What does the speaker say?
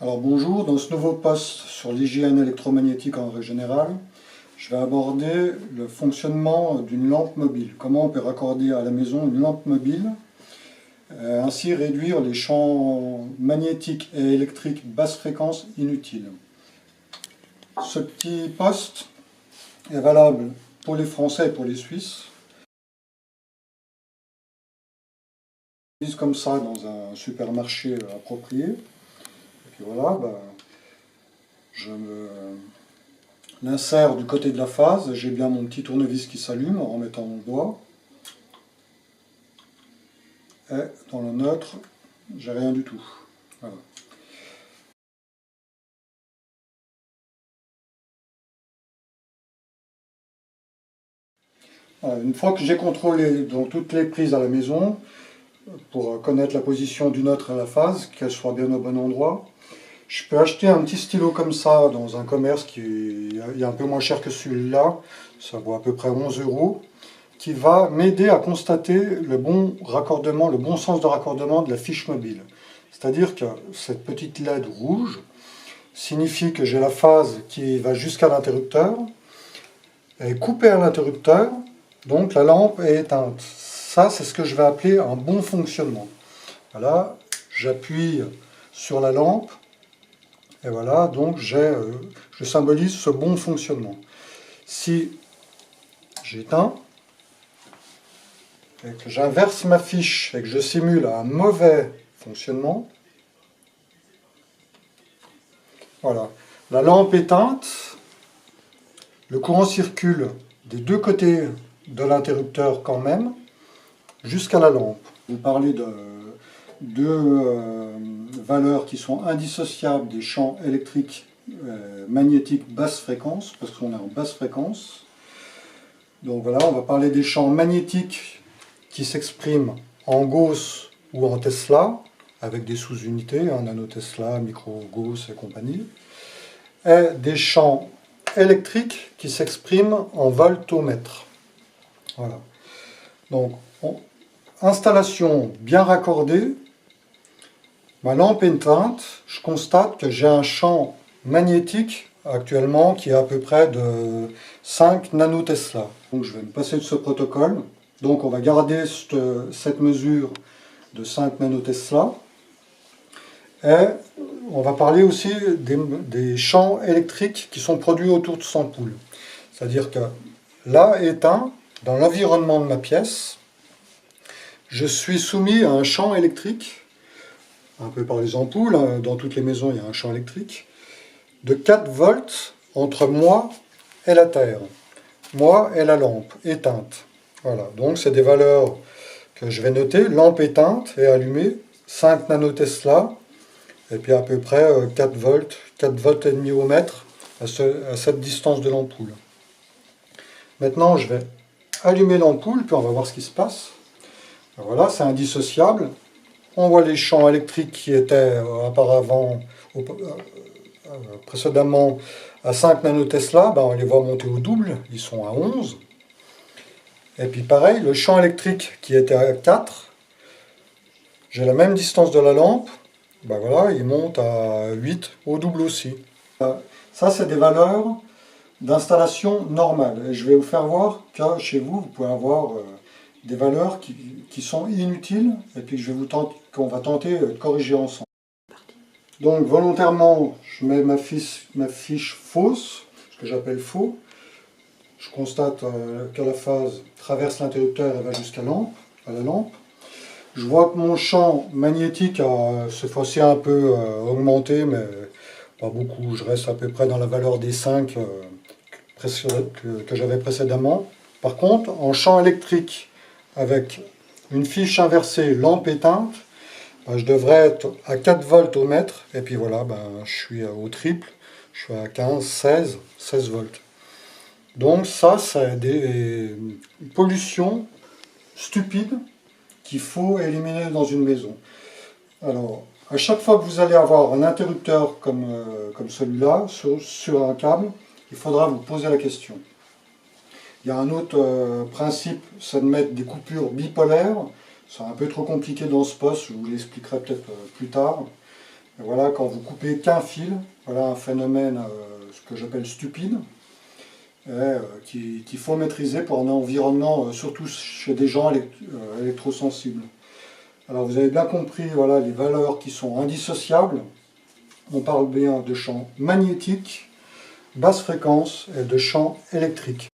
Alors bonjour, dans ce nouveau post sur l'hygiène électromagnétique en règle générale, je vais aborder le fonctionnement d'une lampe mobile. Comment on peut raccorder à la maison une lampe mobile, ainsi réduire les champs magnétiques et électriques basse fréquence inutiles. Ce petit post est valable pour les Français et pour les Suisses. Comme ça dans un supermarché approprié. Et puis voilà, je l'insère du côté de la phase, j'ai bien mon petit tournevis qui s'allume en remettant mon doigt. Et dans le neutre, j'ai rien du tout. Voilà. Une fois que j'ai contrôlé donc, toutes les prises à la maison, pour connaître la position du neutre à la phase, qu'elle soit bien au bon endroit, je peux acheter un petit stylo comme ça dans un commerce qui est un peu moins cher que celui-là, ça vaut à peu près 11 €, qui va m'aider à constater le bon raccordement, le bon sens de raccordement de la fiche mobile. C'est-à-dire que cette petite LED rouge signifie que j'ai la phase qui va jusqu'à l'interrupteur, elle est coupée à l'interrupteur, donc la lampe est éteinte. Ça, c'est ce que je vais appeler un bon fonctionnement. Voilà, j'appuie sur la lampe, et voilà, donc je symbolise ce bon fonctionnement. Si j'éteins, et que j'inverse ma fiche, et que je simule un mauvais fonctionnement, voilà, la lampe éteinte, le courant circule des deux côtés de l'interrupteur quand même, jusqu'à la lampe. Je vais parler de deux valeurs qui sont indissociables des champs électriques magnétiques basse fréquence, parce qu'on est en basse fréquence. Donc voilà, on va parler des champs magnétiques qui s'expriment en Gauss ou en Tesla, avec des sous-unités, nano-Tesla, micro-Gauss et compagnie, et des champs électriques qui s'expriment en voltomètre. Voilà. Donc, installation bien raccordée, ma lampe éteinte, je constate que j'ai un champ magnétique actuellement qui est à peu près de 5 nanotesla. Donc je vais me passer de ce protocole. Donc on va garder cette mesure de 5 nanotesla. Et on va parler aussi des champs électriques qui sont produits autour de cette ampoule. C'est-à-dire que là, éteint, dans l'environnement de ma pièce, je suis soumis à un champ électrique, un peu par les ampoules, dans toutes les maisons il y a un champ électrique, de 4 volts entre moi et la terre, moi et la lampe éteinte. Voilà, donc c'est des valeurs que je vais noter, lampe éteinte et allumée, 5 nanotesla, et puis à peu près 4 volts et demi au mètre à cette distance de l'ampoule. Maintenant je vais allumer l'ampoule, puis on va voir ce qui se passe. Voilà, c'est indissociable. On voit les champs électriques qui étaient précédemment à 5 nanotesla, on les voit monter au double, ils sont à 11. Et puis pareil, le champ électrique qui était à 4, j'ai la même distance de la lampe, voilà, il monte à 8 au double aussi. Ça, c'est des valeurs d'installation normale. Et je vais vous faire voir que chez vous, vous pouvez avoir des valeurs qui sont inutiles, et puis qu'on va tenter de corriger ensemble. Donc volontairement, je mets ma fiche fausse, ce que j'appelle faux. Je constate que la phase traverse l'interrupteur et va jusqu'à la lampe. Je vois que mon champ magnétique a cette fois-ci un peu augmenté, mais pas beaucoup. Je reste à peu près dans la valeur des 5 que j'avais précédemment. Par contre, en champ électrique, avec une fiche inversée, lampe éteinte, je devrais être à 4 volts au mètre, et puis voilà, je suis au triple, je suis à 15, 16 volts. Donc ça, c'est des pollutions stupides qu'il faut éliminer dans une maison. Alors, à chaque fois que vous allez avoir un interrupteur comme celui-là, sur un câble, il faudra vous poser la question. Il y a un autre principe, c'est de mettre des coupures bipolaires. C'est un peu trop compliqué dans ce poste, je vous l'expliquerai peut-être plus tard. Et voilà, quand vous coupez qu'un fil, voilà un phénomène ce que j'appelle stupide, qu'il faut maîtriser pour un environnement, surtout chez des gens électrosensibles. Alors vous avez bien compris, voilà, les valeurs qui sont indissociables. On parle bien de champs magnétiques, basse fréquence et de champs électriques.